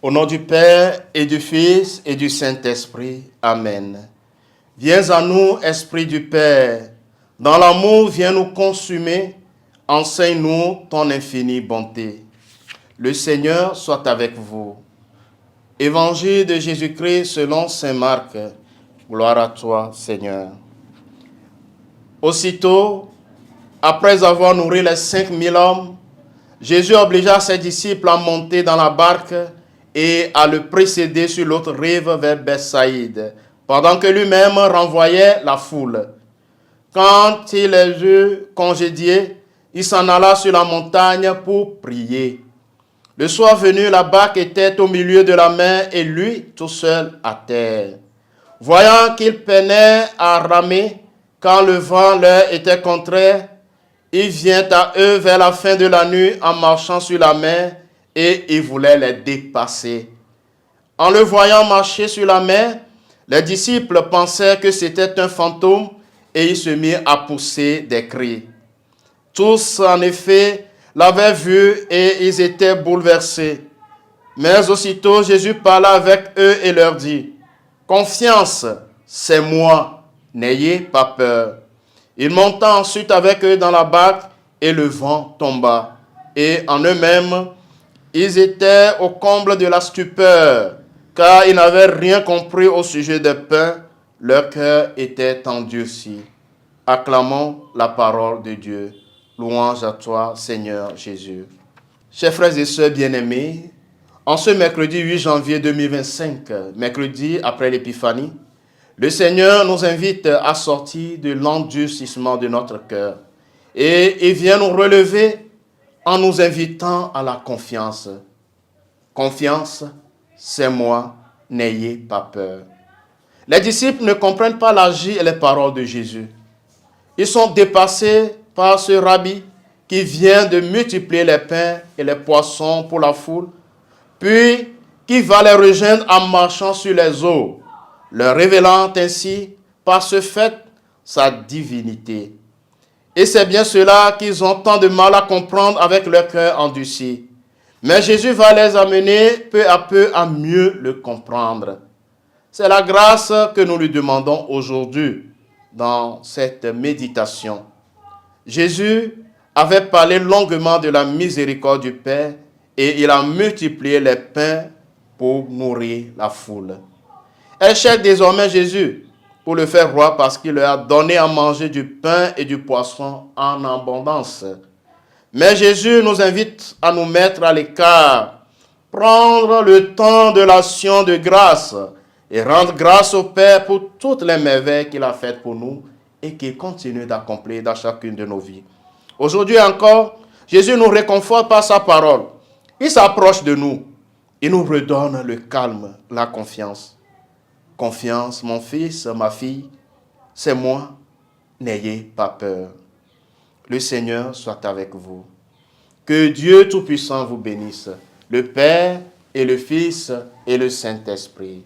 Au nom du Père et du Fils et du Saint-Esprit. Amen. Viens à nous, Esprit du Père. Dans l'amour, viens nous consumer. Enseigne-nous ton infinie bonté. Le Seigneur soit avec vous. Évangile de Jésus-Christ selon saint Marc. Gloire à toi, Seigneur. Aussitôt, après avoir nourri les 5000 hommes, Jésus obligea ses disciples à monter dans la barque et à le précéder sur l'autre rive vers Bethsaïde, pendant que lui-même renvoyait la foule. Quand il les eut congédiés, il s'en alla sur la montagne pour prier. Le soir venu, la barque était au milieu de la mer et lui tout seul à terre. Voyant qu'il peinait à ramer, quand le vent leur était contraire, il vient à eux vers la fin de la nuit en marchant sur la mer et il voulait les dépasser. En le voyant marcher sur la mer, les disciples pensaient que c'était un fantôme et ils se mirent à pousser des cris. Tous, en effet, l'avaient vu et ils étaient bouleversés. Mais aussitôt, Jésus parla avec eux et leur dit, « Confiance, c'est moi, n'ayez pas peur. » Il monta ensuite avec eux dans la barque et le vent tomba. Et en eux-mêmes, ils étaient au comble de la stupeur, car ils n'avaient rien compris au sujet des pains. Leur cœur était endurci. Acclamons la parole de Dieu. Louange à toi, Seigneur Jésus. Chers frères et sœurs bien-aimés, en ce mercredi 8 janvier 2025, mercredi après l'Épiphanie, le Seigneur nous invite à sortir de l'endurcissement de notre cœur et il vient nous relever en nous invitant à la confiance. Confiance, c'est moi, n'ayez pas peur. Les disciples ne comprennent pas l'agir et les paroles de Jésus. Ils sont dépassés par ce rabbi qui vient de multiplier les pains et les poissons pour la foule, puis qui va les rejoindre en marchant sur les eaux, leur révélant ainsi par ce fait sa divinité. Et c'est bien cela qu'ils ont tant de mal à comprendre avec leur cœur endurci. Mais Jésus va les amener peu à peu à mieux le comprendre. C'est la grâce que nous lui demandons aujourd'hui dans cette méditation. Jésus avait parlé longuement de la miséricorde du Père et il a multiplié les pains pour nourrir la foule. Elle cherche désormais Jésus pour le faire roi parce qu'il leur a donné à manger du pain et du poisson en abondance. Mais Jésus nous invite à nous mettre à l'écart, prendre le temps de l'action de grâce et rendre grâce au Père pour toutes les merveilles qu'il a faites pour nous et qu'il continue d'accomplir dans chacune de nos vies. Aujourd'hui encore, Jésus nous réconforte par sa parole. Il s'approche de nous. Il nous redonne le calme, la confiance. Confiance, mon fils, ma fille, c'est moi, n'ayez pas peur. Le Seigneur soit avec vous. Que Dieu Tout-Puissant vous bénisse, le Père et le Fils et le Saint-Esprit.